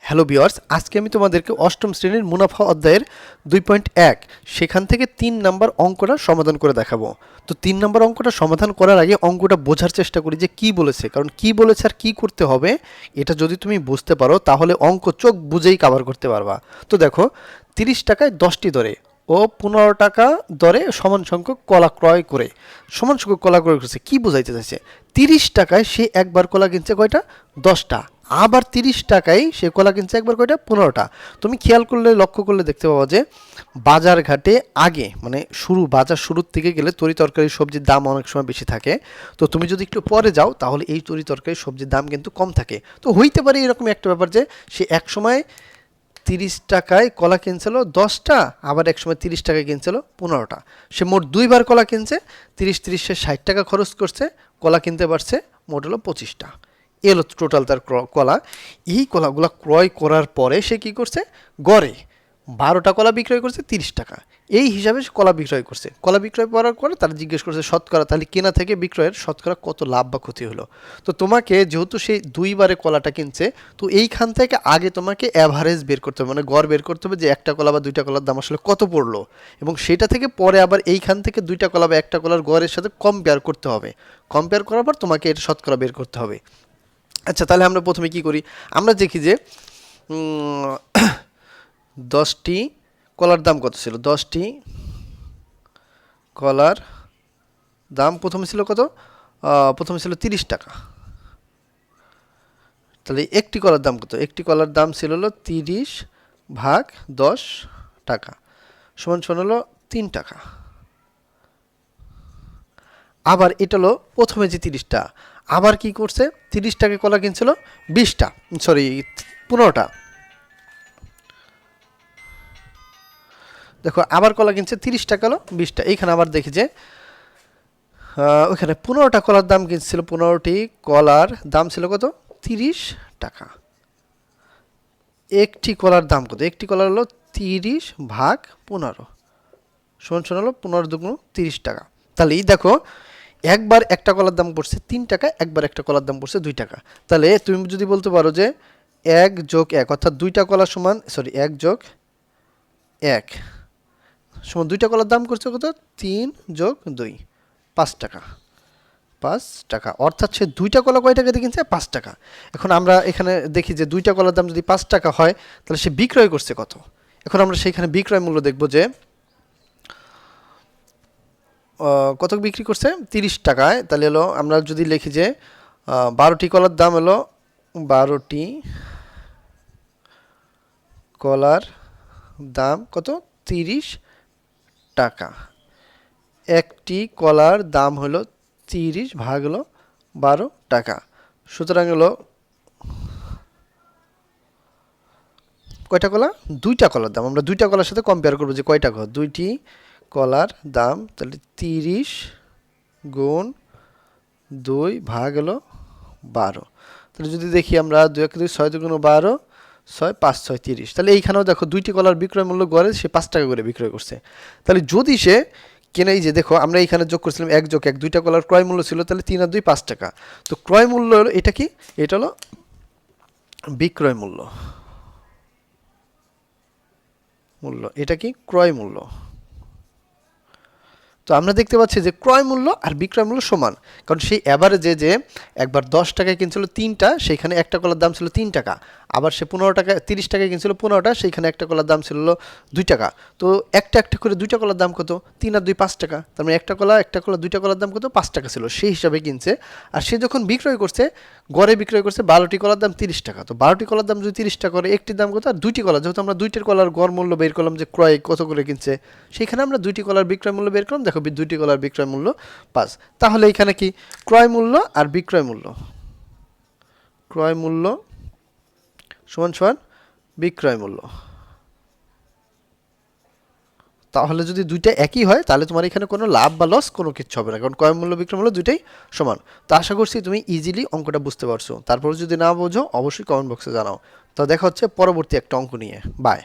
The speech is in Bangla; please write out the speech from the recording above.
হ্যালো ভিউয়ার্স, আজকে আমি তোমাদেরকে অষ্টম শ্রেণীর মুনাফা অধ্যায়ের 2.1 সেখান থেকে 3 নাম্বার অঙ্কটা সমাধান করে দেখাবো। তো 3 নাম্বার অঙ্কটা সমাধান করার আগে অঙ্কটা বোঝার চেষ্টা করি যে কি বলেছে, কারণ কি বলেছে আর কি করতে হবে এটা যদি তুমি বুঝতে পারো তাহলে অঙ্ক চোখ বুঝেই কভার করতে পারবা। তো দেখো, 30 টাকায় 10টি দরে ও 15 টাকা দরে সমান সংখ্যক কলা ক্রয় করে সমান সংখ্যক কলা ক্রয় করছে, কি বোঝাইতে চাইছে? 30 টাকায় সে একবার কলা কিনছে কয়টা? 10টা। আবার 30 টাকায় সে কলা কিনছে একবার কয়টা? 15টা। তুমি খেয়াল করলে, লক্ষ্য করলে দেখতে পাবো যে বাজার ঘাটে আগে মানে বাজার শুরুর থেকে গেলে তরি তরকারি সবজির দাম অনেক সময় বেশি থাকে। তো তুমি যদি একটু পরে যাও তাহলে এই তরি তরকারি সবজির দাম কিন্তু কম থাকে। তো হইতে পারে এরকম একটা ব্যাপার যে সে এক সময় 30 টাকায় কলা কিনছিল 10টা, আবার এক সময় 30 টাকায় কিনছিল 15টা। সে মোট দুইবার কলা কিনছে, 30 সে 60 টাকা খরচ করছে, কলা কিনতে পারছে মোট হলো 25টা। এলো টোটাল তার কলা। এই কলাগুলো ক্রয় করার পরে সে কি করছে? গড়ে 12টা কলা বিক্রয় করছে 30 টাকা। এই হিসাবে সে কলা বিক্রয় করছে। কলা বিক্রয় করার পরে তারা জিজ্ঞেস করছে শতকরা, তাহলে কেনা থেকে বিক্রয়ের শতকরা কত লাভ বা ক্ষতি হলো। তো তোমাকে যেহেতু সে দুইবারে কলাটা কিনছে, তো এইখান থেকে আগে তোমাকে অ্যাভারেজ বের করতে হবে, মানে গড় বের করতে হবে যে একটা কলা বা দুইটা কলার দাম আসলে কত পড়লো, এবং সেটা থেকে পরে আবার এইখান থেকে দুইটা কলা বা একটা কলার গড়ের সাথে কম্পেয়ার করতে হবে। কম্পেয়ার করার পর তোমাকে এটা শতকরা বের করতে হবে। আচ্ছা, তাহলে আমরা প্রথমে কি করি? আমরা দেখি যে 10টি কলার দাম কত ছিল? 10টি কলার দাম প্রথমে ছিল কত? প্রথমে ছিল 30 টাকা। তাহলে একটি কলার দাম কত? একটি কলার দাম ছিল হলো 30 ভাগ 10 টাকা সমান সমান হলো 3 টাকা। আবার এটা হলো প্রথমে যে 30টা, আবার কি করছে? 30 টাকায় কলা কিনছিল 20টা, সরি 15টা। দেখো, আবার কলা কিনছে 30 টাকা হলো 20টা। এইখানে আবার দেখি যে ওইখানে 15টা কলার দাম কিনছিল, 15টি কলার দাম ছিল কত? 30 টাকা। একটি কলার দাম কত? একটি কলার হলো 30 ভাগ 15 সমান সমান হলো 15 দুগুণ 30 টাকা। তাহলে এই দেখো, একবার একটা কলার দাম পড়ছে 3 টাকা, একবার একটা কলার দাম পড়ছে 2 টাকা। তাহলে তুমি যদি বলতে পারো যে 1 যোগ 1 অর্থাৎ দুইটা কলা সমান, সরি 1 যোগ 1 সমান দুইটা কলার দাম করছে কত? 3 যোগ 2 5 টাকা। 5 টাকা, অর্থাৎ সে দুইটা কলা কয় টাকা দিয়ে কিনছে? 5 টাকা। এখন আমরা এখানে দেখি যে দুইটা কলার দাম যদি 5 টাকা হয় তাহলে সে বিক্রয় করছে কত? এখন আমরা সেইখানে বিক্রয় মূল্য দেখব যে কত বিক্রি করছে? 30 টাকায়। তাহলে হলো আমরা যদি লিখি যে 12টি কলার দাম হলো 12টি কলার দাম কত? 30 টাকা। একটি কলার দাম হলো 30 ভাগ হলো 12 টাকা। সুতরাং হলো কয়টা কলা? দুইটা কলার দাম। আমরা দুইটা কলার সাথে কম্পেয়ার করবো যে কয়টা কলা? দুইটি কলার দাম, তাহলে 30 গুণ 2 ভাগ হলো 12। তাহলে যদি দেখি আমরা 2 1 2 6 2 12 6 5 6 30। তাহলে এইখানেও দেখো দুইটি কলার বিক্রয় মূল্য গড়ে সে 5 টাকা করে বিক্রয় করছে। তাহলে যদি সে কেনে, এই যে দেখো আমরা এইখানে যোগ করেছিলাম 1 যোগ 1, দুইটা কলার ক্রয় মূল্য ছিল, তাহলে 3 আর 2 5 টাকা। তো ক্রয় মূল্য হলো এটা কি? এটা হলো বিক্রয় মূল্য। এটা কি? ক্রয় মূল্য। তো আমরা দেখতে পাচ্ছি যে ক্রয় মূল্য আর বিক্রয় মূল্য সমান, কারণ সেই অ্যাভারেজে যে একবার 10 টাকায় কিনছিল 3টা, সেইখানে একটা কলার দাম ছিল 3 টাকা। আবার সে 15 টাকা 30 টাকায় কিনছিল 15টা, সেইখানে একটা কলার দাম ছিল 2 টাকা। তো একটা করে দুইটা কলার দাম কত? 3 আর 2 5 টাকা। তার মানে একটা কলা দুইটা কলার দাম কত? 5 টাকা ছিল, সেই হিসাবে কিনছে। আর সে যখন বিক্রয় করছে, গড়ে বিক্রয় করছে 12টি কলার দাম 30 টাকা। তো 12টি কলার দাম যদি 30 টাকা করে, একটির দাম কত? আর দুইটি কলা, যেহেতু আমরা দুইটির কলার গড় মূল্য বের করলাম যে ক্রয় কত করে কিনছে, সেইখানে আমরা দুইটি কলার বিক্রয় মূল্য বের করলাম। দেখো, দুইটি কলার বিক্রয় মূল্য 5। তাহলে এখানে কি? ক্রয় মূল্য আর বিক্রয় মূল্য, ক্রয় মূল্য সমান সমান বিক্রয় মূল্য। তাহলে যদি দুইটা একই হয় তাহলে তোমার এখানে কোনো লাভ বা লস কোনো কিছু হবে না, কারণ ক্রয় মূল্য বিক্রয় মূল্য দুইটাই সমান। তো আশা করছি তুমি ইজিলি অঙ্কটা বুঝতে পারছো। তারপর যদি না বোঝো অবশ্যই কমেন্ট বক্সে জানাও। তো দেখা হচ্ছে পরবর্তী একটা অঙ্ক নিয়ে। বাই।